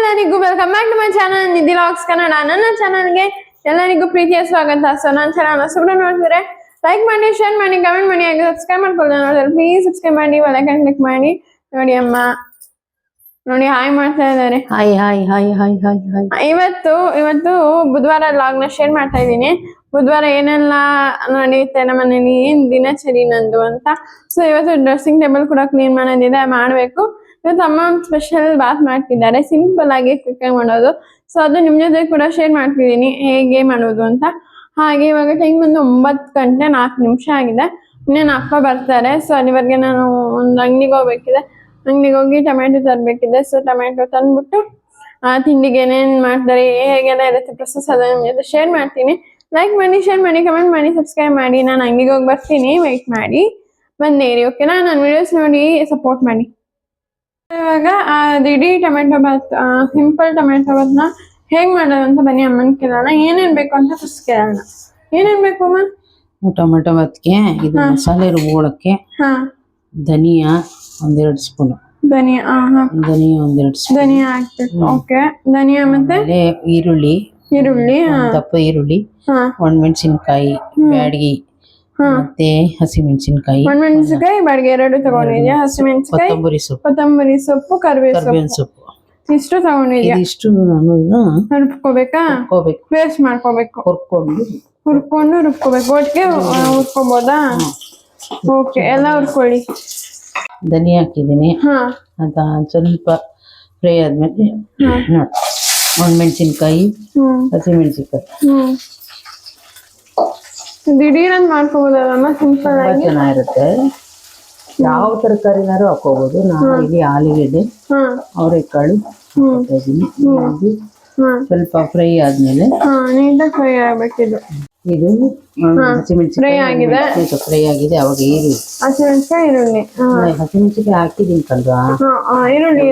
ಎಲ್ಲರಿಗೂ welcome back to my channel Nidhi logs Kannada. ನನ್ನ ಚಾನಲ್ಗೆ ಎಲ್ಲರಿಗೂ ಪ್ರೀತಿಯ ಸ್ವಾಗತ. ಸೊ ನನ್ನ ಚಾನಲ್ ಸುಮ್ಮನೆ ನೋಡ್ತಿದ್ರೆ ಲೈಕ್ ಮಾಡಿ, ಶೇರ್ ಮಾಡಿ, ಕಮೆಂಟ್ ಮಾಡಿ, ಹಾಗೆ ಸಬ್ಸ್ಕ್ರೈಬ್ ಮಾಡ್ಕೊಳ್ಳಿ. ನೋಡಿದ್ರೆ ಪ್ಲೀಸ್ ಸಬ್ಸ್ಕ್ರೈಬ್ ಮಾಡಿ, ಬೆಲ್ಲೈಕನ್ ಕ್ಲಿಕ್ ಮಾಡಿ. ನೋಡಿ ಅಮ್ಮ ನೋಡಿ ಹಾಯ್ ಮಾಡ್ತಾ ಇದ್ದಾರೆ. Hi hi hi hi hi hi. ಇವತ್ತು ಬುಧವಾರ ಲಾಗ್ ನ ಶೇರ್ ಮಾಡ್ತಾ ಇದ್ದೀನಿ. ಬುಧವಾರ ಏನೆಲ್ಲ ನಡೆಯುತ್ತೆ ನಮ್ಮ ಮನೇಲಿ, ಏನ್ ದಿನಚರಿ ನಂದು ಅಂತ. ಸೊ ಇವತ್ತು ಡ್ರೆಸ್ಸಿಂಗ್ ಟೇಬಲ್ ಕೂಡ ಕ್ಲೀನ್ ಮಾಡೋದಿದೆ, ಮಾಡ್ಬೇಕು. ಇವತ್ತು ಅಮ್ಮ ಸ್ಪೆಷಲ್ ಬಾತ್ ಮಾಡ್ತಿದ್ದಾರೆ, ಸಿಂಪಲ್ ಆಗಿ ಕ್ವಿಕ್ ಆಗಿ ಮಾಡೋದು. ಸೊ ಅದು ನಿಮ್ ಜೊತೆ ಕೂಡ ಶೇರ್ ಮಾಡ್ತಿದ್ದೀನಿ ಹೇಗೆ ಮಾಡೋದು ಅಂತ. ಹಾಗೆ ಇವಾಗ ಟೈಮ್ ಬಂದು 9:04 ಆಗಿದೆ. ಇನ್ನೇನು ಅಪ್ಪ ಬರ್ತಾರೆ. ಸೊ ಅಲ್ಲಿವರೆಗೆ ನಾನು ಒಂದು ಅಂಗಡಿಗೆ ಹೋಗ್ಬೇಕಿದೆ. ಅಂಗಡಿಗೆ ಹೋಗಿ ಟೊಮೆಟೊ ತರಬೇಕಿದೆ. ಸೊ ಟೊಮೆಟೊ ತಂದ್ಬಿಟ್ಟು ತಿಂಡಿಗೆ ಏನೇನ್ ಮಾಡ್ತಾರೆ, ಹೇಗೆಲ್ಲ ಇರುತ್ತೆ ಪ್ರೊಸೆಸ್, ಅದನ್ನ ನಿಮ್ ಜೊತೆ ಶೇರ್ ಮಾಡ್ತೀನಿ. ಲೈಕ್ ಮಾಡಿ, ಶೇರ್ ಮಾಡಿ, ಕಮೆಂಟ್ ಮಾಡಿ, ಸಬ್ಸ್ಕ್ರೈಬ್ ಮಾಡಿ. ನಾನು ಅಂಗಡಿಗೆ ಹೋಗಿ ಬರ್ತೀನಿ, ವೆಯ್ಟ್ ಮಾಡಿ ಬಂದೇರಿ. ಓಕೆನಾ? ನನ್ನ ವಿಡಿಯೋಸ್ ನೋಡಿ ಸಪೋರ್ಟ್ ಮಾಡಿ. ಇವಾಗ ಇಡೀ ಟೊಮೆಟೊ ಬಾತ್, ಸಿಂಪಲ್ ಟೊಮೆಟೊ ಬಾತ್ನ ಹೇಗ್ ಮಾಡೋದು ಅಂತ ಬನ್ನಿ ಅಮ್ಮನ್ ಕೇಳೋಣ. ಏನೇನ್ ಬೇಕು ಅಂತ ಫಸ್ಟ್ ಕೇಳೋಣ. ಏನೇನ್ ಬೇಕು ಅಮ್ಮ? ಟೊಮೆಟೊ ಬಾತ್ಗೆ ಇದು ಮಸಾಲೆ ರುಬ್ಕೊಳ್ಳಕ್ಕೆ ಧನಿಯಾ 1-2 ಸ್ಪೂನ್, ಧನಿಯಾ ಧನಿಯಾ 1-2 ಸ್ಪೂನ್ ಧನಿಯಾ ಹಾಕ್ಬೇಕು. ಓಕೆ, ಧನಿಯಾ ಮತ್ತೆ ಈರುಳ್ಳಿ, ದಪ್ಪ ಈರುಳ್ಳಿ, ಒಣಮೆಣಸಿನ್ಕಾಯಿ, ಬ್ಯಾಡಗಿ ಮತ್ತೆ ಹಸಿಮೆಣಸಿನ್ಕಾಯಿ, ಒಣಮೆಣಸಿನಕಾಯಿ, ಬಾಡಿಗೆ 2 ತಗೊಂಡಿದ್ಯಾ. ಹಸಿಮೆಣಸಿನಕಾಯಿ, ಕೊತ್ತಂಬರಿ ಸೊಪ್ಪು, ಕರಿಬೇವಿನ ಸೊಪ್ಪು ಇಷ್ಟು ತಗೊಂಡಿದ್ಯಾ. ಇಷ್ಟು ನಾನು ರುಬ್ಕೋಬೇಕಾ? ಪೇಸ್ಟ್ ಮಾಡ್ಕೋಬೇಕು, ಹುರ್ಕೊಂಡು ರುಬ್ಕೋಬೇಕು. ಒಟ್ಟಿಗೆ ಹುರ್ಕೊಬೋದಾ? ಓಕೆ, ಎಲ್ಲ ಹುರ್ಕೊಳ್ಳಿ. ಧನಿಯಾ ಹಾಕಿದ್ದೀನಿ. ಅದ ಸ್ವಲ್ಪ ಫ್ರೈ ಆದ್ಮೇಲೆ ಒಣಮೆಣಸಿನ್ಕಾಯಿ, ಹಸಿಮೆಣಸಿನ್ಕಾಯಿ ದಿಢೀರಂತ ಮಾಡ್ಕೋಬೋದಲ್ಲ, ಸಿಂಪಲ್ ಆಗಿ ಚೆನ್ನಾಗಿರುತ್ತೆ. ಯಾವ ತರಕಾರಿನಾರು ಹಾಕೋಬಹುದು. ನಾನು ಇಲ್ಲಿ ಆಲೂಗೆಡ್ಡೆ, ಅವರೆಕಾಳು ಹಾಕಿದ್ದೀನಿ. ಸ್ವಲ್ಪ ಫ್ರೈ ಆದ್ಮೇಲೆ ನೀಟಾಗಿ ಫ್ರೈ ಆಗ್ಬೇಕಿದು. ಇದು ಹಸಿಮೆಣಸಿನಕಾಯಿ ಫ್ರೈ ಆಗಿದೆ. ಅವಾಗ ಹಸಿಮೆಣಸಿನಕಾಯಿ, ಈರುಳ್ಳಿ, ಹಸಿಮೆಣಸಿನಕಾಯಿ ಹಾಕಿದೀನಿ ಕಲ್ವಾ. ಈರುಳ್ಳಿ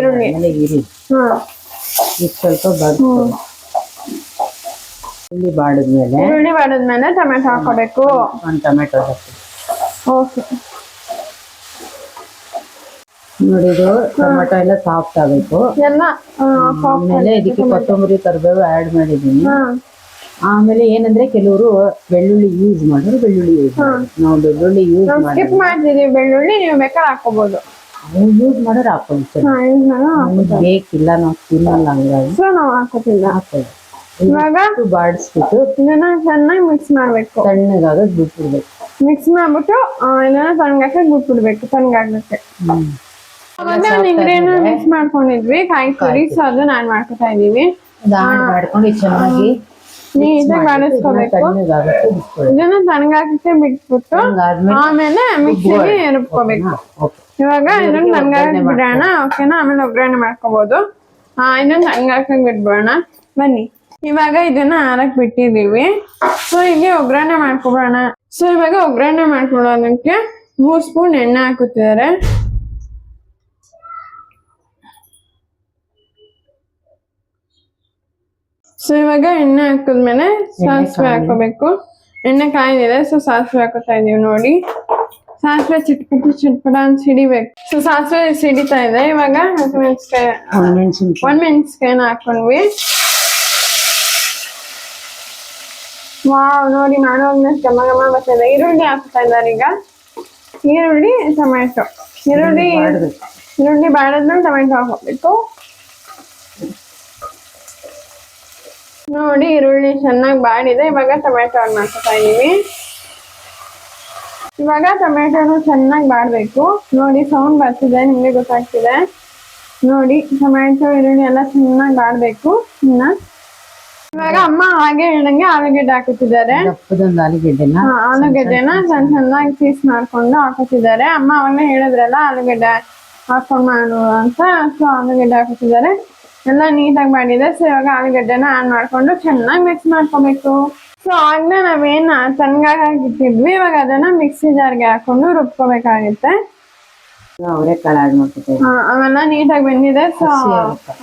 ಇದು ಸ್ವಲ್ಪ ಬಾಡಿದ್ಮೇಲೆ ಟೊಮೆಟೊ ಹಾಕೋಬೇಕು. ಟೊಮೆಟೊ ಹಾಕಿ ಓಕೆ. ನೋಡಿ, ಇದು ಟೊಮೆಟೊ ಎಲ್ಲ ಸಾಫ್ಟ್ ಆಗಬೇಕು. ಆಮೇಲೆ ಇದಕ್ಕೆ ಕೊತ್ತಂಬರಿ, ಕರಿಬೇವು ಆಡ್ ಮಾಡಿದೀನಿ. ಆಮೇಲೆ ಏನಂದ್ರೆ ಕೆಲವರು ಬೆಳ್ಳುಳ್ಳಿ ಯೂಸ್ ಮಾಡೋರು ಬೆಳ್ಳುಳ್ಳಿ ಯೂಸ್ ಮಾಡಿ, ನಾವು ಬೆಳ್ಳುಳ್ಳಿ ಯೂಸ್ ಮಾಡ್ತಿದೀವಿ. ಬೆಳ್ಳುಳ್ಳಿ ನೀವು ಬೇಕಾದ್ರೆ ಹಾಕೋಬಹುದು, ಯೂಸ್ ಮಾಡೋರು ಹಾಕೊಳ್ತೀವಿ. ಬೇಕಿಲ್ಲ, ನಾವು ತಿನ್ನಲ್ಲ, ಹಂಗಾಗಿ ನಾವು ಹಾಕೋತಿಲ್ಲ. ಇವಾಗ ಬಾಡಿಸ್ಬಿಟ್ಟು ಇದನ್ನ ಚೆನ್ನಾಗಿ ಮಿಕ್ಸ್ ಮಾಡ್ಬೇಕು. ತಣ್ಣಗಾಗದ್ ಬಿಟ್ಬಿಡ್ಬೇಕು. ಮಿಕ್ಸ್ ಮಾಡ್ಬಿಟ್ಟು ಇದನ್ನ ತಣ್ಣಗಾಕಿ ಬಿಟ್ಬಿಡ್ಬೇಕು, ತಣ್ಣಗಾಗಕ್ಕೆ. ಇಂಗ್ರೀಡಿಯೆಂಟ್ ಮಿಕ್ಸ್ ಮಾಡ್ಕೊಂಡಿದ್ವಿ, ಕಾಯಿ ತುರಿ. ಸೊ ಅದನ್ನ ಆಡ್ ಮಾಡ್ಕೊತಾ ಇದೀವಿ. ಮಾಡ್ಕೊಂಡು ಚೆನ್ನಾಗಿ ನೀಟಾಗಿ ಬಾಡಿಸ್ಕೋಬೇಕು. ಇದನ್ನ ತಣ್ಣಗಾಕಕ್ಕೆ ಬಿಟ್ಬಿಟ್ಟು ಆಮೇಲೆ ಮಿಕ್ಸಿಗೆ ರುಬ್ಕೋಬೇಕು. ಇವಾಗ ಇದನ್ನ ತಣ್ಣಗಾಕಿ ಬಿಡೋಣ. ಓಕೆನಾ? ಆಮೇಲೆ ಒಗ್ಗರಣೆ ಮಾಡ್ಕೋಬಹುದು. ಇದನ್ನ ತಣ್ಣಗಾಕಿ ಬಿಟ್ಬಿಡೋಣ ಬನ್ನಿ. ಇವಾಗ ಇದನ್ನ ಆರಕ್ ಬಿಟ್ಟಿದೀವಿ. ಸೊ ಹೀಗೆ ಒಗ್ಗರಣೆ ಮಾಡ್ಕೊಬೋಣ. ಸೊ ಇವಾಗ ಒಗ್ಗರಣೆ ಮಾಡ್ಕೊಳ್ಳೋದಕ್ಕೆ 3 ಸ್ಪೂನ್ ಎಣ್ಣೆ ಹಾಕುತ್ತಿದ್ದಾರೆ. ಸೊ ಇವಾಗ ಎಣ್ಣೆ ಹಾಕಿದ್ಮೇಲೆ ಸಾಸಿವೆ ಹಾಕೋಬೇಕು. ಎಣ್ಣೆ ಕಾಯ್ದಿದೆ. ಸೊ ಸಾಸಿವೆ ಹಾಕೋತಾ ಇದೀವಿ. ನೋಡಿ, ಸಾಸಿವೆ ಚಿಟ್ಪಟ ಅಂತ ಸಿಡಿಬೇಕು. ಸೊ ಸಾಸಿವೆ ಸಿಡಿತಾ ಇದೆ. ಇವಾಗ ಒಣಮೆಣಸಿನಕಾಯಿನ ಹಾಕೊಂಡ್ವಿ. ವಾವ್, ನೋಡಿ ಮಾಡೋದ್ನ ಘಮ ಬರ್ತಿದೆ. ಈರುಳ್ಳಿ ಹಾಕ್ತಾ ಇದ್ದಾರೆ ಈಗ. ಈರುಳ್ಳಿ, ಟೊಮೆಟೊ. ಈರುಳ್ಳಿ ಬಾಡಿದ್ಮೇಲೆ ಟೊಮೆಟೊ ಹಾಕೋಬೇಕು. ನೋಡಿ, ಈರುಳ್ಳಿ ಚೆನ್ನಾಗಿ ಬಾಡಿದೆ. ಇವಾಗ ಟೊಮೆಟೊ ಹಾಕ್ತಾ ಇದೀವಿ. ಇವಾಗ ಟೊಮೆಟೊನು ಚೆನ್ನಾಗಿ ಬಾಡ್ಬೇಕು. ನೋಡಿ, ಸೌಂಡ್ ಬರ್ತಿದೆ, ನಿಮ್ಗೆ ಗೊತ್ತಾಗ್ತಿದೆ. ನೋಡಿ, ಟೊಮೆಟೊ, ಈರುಳ್ಳಿ ಎಲ್ಲ ಚೆನ್ನಾಗಿ ಬಾಡ್ಬೇಕು. ಇವಾಗ ಅಮ್ಮ ಹಾಗೆ ಹೇಳ್ದಂಗೆ ಆಲೂಗೆಡ್ಡೆ ಹಾಕುತ್ತಿದ್ದಾರೆ. ಆಲೂಗೆಡ್ಡೆನ ಚೆನ್ನಾಗಿ ಪೀಸ್ ಮಾಡ್ಕೊಂಡು ಹಾಕುತ್ತಿದ್ದಾರೆ. ಅಮ್ಮ ಅವಾಗಲೇ ಹೇಳಿದ್ರಲ್ಲ ಆಲೂಗೆಡ್ಡೆ ಹಾಕೊಂಡ್ ಮಾಡು ಅಂತ. ಸೊ ಆಲೂಗೆಡ್ಡೆ ಹಾಕುತ್ತಿದ್ದಾರೆ. ಎಲ್ಲ ನೀಟಾಗಿ ಮಾಡಿದೆ. ಸೊ ಇವಾಗ ಆಲೂಗೆಡ್ಡೆನ ಆಡ್ ಮಾಡ್ಕೊಂಡು ಚೆನ್ನಾಗಿ ಮಿಕ್ಸ್ ಮಾಡ್ಕೋಬೇಕು. ಸೊ ಆಗ್ಲೇ ನಾವೇನ್ ತಣ್ಣಗಾಗಿ ಇಟ್ಟಿದ್ವಿ, ಇವಾಗ ಅದನ್ನ ಮಿಕ್ಸಿ ಜಾರ್ಗೆ ಹಾಕೊಂಡು ರುಬ್ಕೋಬೇಕಾಗುತ್ತೆ. ಅವೆಲ್ಲ ನೀಟಾಗಿ ಬೆಂದಿದೆ. ಸೊ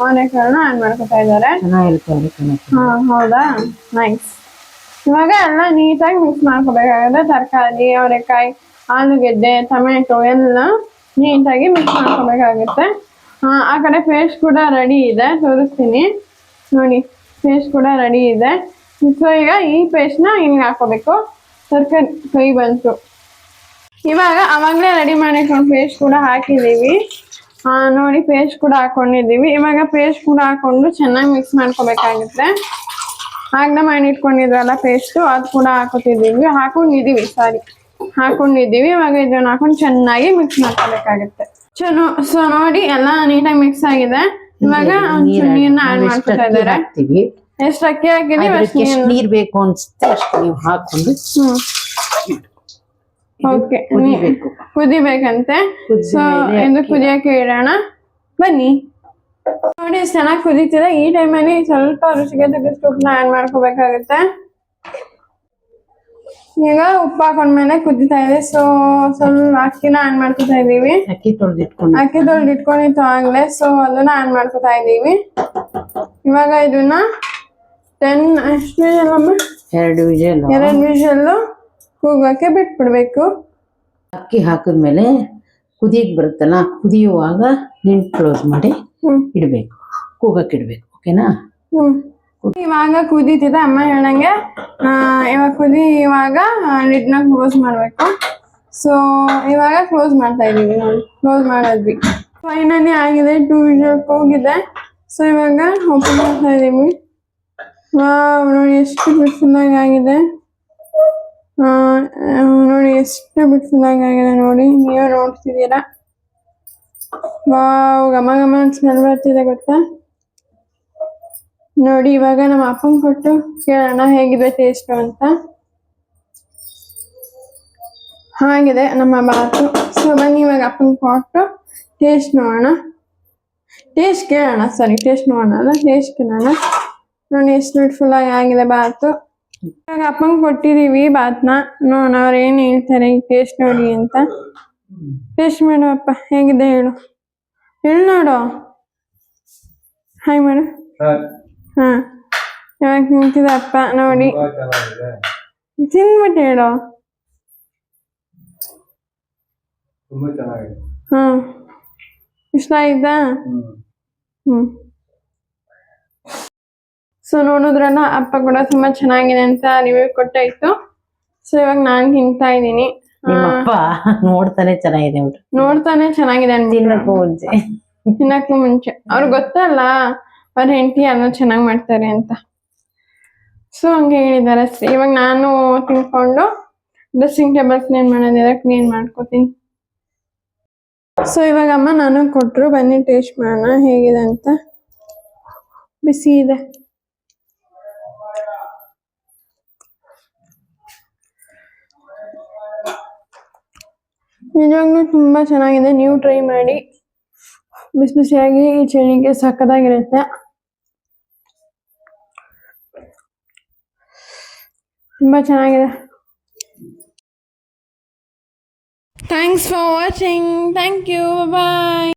ಅವರೆಕಾಳನ್ನ ಆಡ್ ಮಾಡ್ಕೊತಾ ಇದ್ದಾರೆ. ಹೌದಾ, ನೈಸ್. ಇವಾಗ ಎಲ್ಲ ನೀಟಾಗಿ ಮಿಕ್ಸ್ ಮಾಡ್ಕೋಬೇಕಾಗುತ್ತೆ. ತರಕಾರಿ, ಅವರೆಕಾಯಿ, ಆಲೂಗೆಡ್ಡೆ, ಟೊಮೆಟೊ ಎಲ್ಲ ನೀಟಾಗಿ ಮಿಕ್ಸ್ ಮಾಡ್ಕೋಬೇಕಾಗುತ್ತೆ. ಆ ಕಡೆ ಪೇಸ್ಟ್ ಕೂಡ ರೆಡಿ ಇದೆ, ತೋರಿಸ್ತೀನಿ ನೋಡಿ. ಪೇಸ್ಟ್ ಕೂಡ ರೆಡಿ ಇದೆ. ಸೊ ಈಗ ಈ ಪೇಸ್ಟ್ನ ಹಿಂಗೆ ಹಾಕೋಬೇಕು. ತರಕಾರಿ ಕೈ ಬಂತು. ಇವಾಗ ಅವಾಗಲೇ ರೆಡಿ ಮಾಡಿಕೊಂಡು ಪೇಸ್ಟ್ ಕೂಡ ಹಾಕಿದ್ದೀವಿ. ನೋಡಿ ಪೇಸ್ಟ್ ಕೂಡ ಹಾಕೊಂಡಿದ್ದೀವಿ. ಇವಾಗ ಪೇಸ್ಟ್ ಕೂಡ ಹಾಕೊಂಡು ಚೆನ್ನಾಗಿ ಮಿಕ್ಸ್ ಮಾಡ್ಕೋಬೇಕಾಗುತ್ತೆ. ಆಗಲೇ ಮಾಡಿಟ್ಕೊಂಡಿದ್ವಲ್ಲ ಪೇಸ್ಟು, ಅದು ಕೂಡ ಹಾಕೋತಿದ್ದೀವಿ. ಹಾಕೊಂಡಿದ್ದೀವಿ. ಇವಾಗ ಇದನ್ನ ಹಾಕೊಂಡು ಚೆನ್ನಾಗಿ ಮಿಕ್ಸ್ ಮಾಡ್ಕೋಬೇಕಾಗುತ್ತೆ. ಸೊ ನೋಡಿ ಎಲ್ಲ ನೀಟಾಗಿ ಮಿಕ್ಸ್ ಆಗಿದೆ. ಇವಾಗ ಒಂಚೂರು ನೀರನ್ನ ಆಡ್ ಮಾಡ್ಕೊತಾ ಇದ್ದಾರೆ. ಎಷ್ಟು ಅಕ್ಕಿ ಹಾಕಿದೀವಿ ಅಷ್ಟು ನೀರ್ ಬೇಕು ಅನ್ಸುತ್ತೆ ಅಷ್ಟು ನೀವು ಹಾಕೊಂಡು ಓಕೆ ಕುದಿಬೇಕಂತೆ. ಸೊ ಎಂದು ಕುದಿಯಕ್ಕೆ ಇಡೋಣ ಬನ್ನಿ. ನೋಡಿ ಚೆನ್ನಾಗಿ ಕುದೀತಿದೆ. ಈ ಟೈಮಲ್ಲಿ ಸ್ವಲ್ಪ ರುಚಿಗೆ ತಕ್ಕಷ್ಟು ಉಪ್ಪನ್ನ ಆಡ್ ಮಾಡ್ಕೋಬೇಕಾಗುತ್ತೆ. ಈಗ ಉಪ್ಪು ಹಾಕೊಂಡ್ಮೇಲೆ ಕುದಿತಾ ಇದೆ. ಸೊ ಸ್ವಲ್ಪ ಅಕ್ಕಿನ ಆಡ್ ಮಾಡ್ಕೊತಾ ಇದೀವಿ. ಅಕ್ಕಿ ತೊಳೆದಿಟ್ಕೊಂಡಿತ್ತು ಆಗ್ಲೇ. ಸೊ ಅದನ್ನ ಆಡ್ ಮಾಡ್ಕೊತಾ ಇದೀವಿ. ಇವಾಗ ಇದನ್ನ 10 ಎಷ್ಟು ವಿಷಲ್ ಅಮ್ಮ? 2 ವಿಷಲ್ಲು ಕೂಗಕ್ಕೆ ಬಿಟ್ಬಿಡ್ಬೇಕು. ಅಕ್ಕಿ ಹಾಕಿದ್ಮೇಲೆ ಕುದಿಯಕ್ ಬರುತ್ತಲ್ಲ, ಕುದಿಯುವಾಗ ಲಿಡ್ ಕ್ಲೋಸ್ ಮಾಡಿ ಇಡ್ಬೇಕು, ಕೂಗಕ್ಕೆ ಇಡ್ಬೇಕು. ಓಕೆನಾ? ಇವಾಗ ಕುದೀತಿದೆ. ಅಮ್ಮ ಹೇಳಂಗೆ ಇವಾಗ ಕುದಿಯುವಾಗ ಲಿಡ್ನ ಕ್ಲೋಸ್ ಮಾಡ್ಬೇಕು. ಸೊ ಇವಾಗ ಕ್ಲೋಸ್ ಮಾಡ್ತಾ ಇದೀವಿ. ನೋಡಿ ಕ್ಲೋಸ್ ಮಾಡಿದ್ವಿ. ಫೈನಲಿ ಆಗಿದೆ. 2 ವಿಷಲ್ ಹೋಗಿದೆ. ಸೊ ಇವಾಗ ಓಪನ್ ಮಾಡ್ತಾ ಇದೀವಿ. ನೋಡಿ ಎಷ್ಟು ಬ್ಯೂಟಿಫುಲ್ ಆಗಿದೆ. ನೋಡಿ ಎಷ್ಟು ಬ್ಯೂಟಿಫುಲ್ ಆಗಿದೆ ನೋಡಿ. ನೀವು ನೋಡ್ತಿದ್ದೀರಾ. ಘಮ ಘಮ ಸ್ಮೆಲ್ ಬರ್ತಿದೆ ಗೊತ್ತಾ? ನೋಡಿ ಇವಾಗ ನಮ್ಮ ಅಪ್ಪಂಗೆ ಕೊಟ್ಟು ಕೇಳೋಣ ಹೇಗಿದೆ ಟೇಸ್ಟ್ ಅಂತ. ಹಾಗಿದೆ ನಮ್ಮ ಬಾತು. ಸೊ ಬನ್ನಿ ಇವಾಗ ಅಪ್ಪಂಗೆ ಕೊಟ್ಟು ಟೇಸ್ಟ್ ನೋಡೋಣ. ಟೇಸ್ಟ್ ಕೇಳೋಣ ನೋಡಿ ಎಷ್ಟು ಬ್ಯೂಟಿಫುಲ್ ಆಗಿದೆ ಬಾತು. ಇವಾಗ ಅಪ್ಪಂಗೆ ಕೊಟ್ಟಿದೀವಿ ಬಾತ್ನ. ನೋಡೋಣ ಅವ್ರು ಏನ್ ಹೇಳ್ತಾರೆ ಈ ಟೇಸ್ಟ್ ನೋಡಿ ಅಂತ. ಟೇಸ್ಟ್ ಮಾಡು ಅಪ್ಪ, ಹೇಗಿದೆ ಹೇಳು ನೋಡು. ಹಾಯ್ ಮಾಡು. ಇವಾಗ ನಿಂತಿದೆ ಅಪ್ಪ ನೋಡಿ. ತಿನ್ಬಿಟ್ಟು ಹೇಳು. ಇಷ್ಟ ಆಯ್ತಾ? ಸೊ ನೋಡಿದ್ರಲ್ಲ, ಅಪ್ಪ ಕೂಡ ತುಂಬಾ ಚೆನ್ನಾಗಿದೆ ಅಂತ ರಿವ್ಯೂ ಕೊಟ್ಟಾಯ್ತು. ಸೊ ಇವಾಗ ನಾನ್ ತಿಂತಾ ಇದ್ದೀನಿ. ನೋಡ್ತಾನೆ ಚೆನ್ನಾಗಿದೆ ತಿನ್ನಕ್ಕೂ ಮುಂಚೆ ಅವ್ರಿಗೆ ಗೊತ್ತಲ್ಲ ಅವ್ರ ಹೆಂಡತಿ ಅದನ್ನ ಚೆನ್ನಾಗಿ ಮಾಡ್ತಾರೆ ಅಂತ. ಸೊ ಹಂಗೆ ಹೇಳಿದ್ದಾರೆ. ಇವಾಗ ನಾನು ತಿನ್ಕೊಂಡು ಡ್ರೆಸ್ಸಿಂಗ್ ಟೇಬಲ್ ಕ್ಲೀನ್ ಮಾಡ್ಕೋತೀನಿ. ಸೊ ಇವಾಗ ಅಮ್ಮ ನಾನು ಕೊಟ್ರು, ಬನ್ನಿ ಟೇಸ್ಟ್ ಮಾಡೋಣ ಹೇಗಿದೆ ಅಂತ. ಬಿಸಿ ಇದೆ. ನಿಜವಾಗ್ಲೂ ತುಂಬಾ ಚೆನ್ನಾಗಿದೆ. ನೀವು ಟ್ರೈ ಮಾಡಿ. ಬಿಸಿ ಬಿಸಿಯಾಗಿ ಈ ಚಳಿಗೆ ಸಕ್ಕತ್ತಾಗಿರುತ್ತೆ. ತುಂಬಾ ಚೆನ್ನಾಗಿದೆ. Thanks for watching. Thank you. Bye.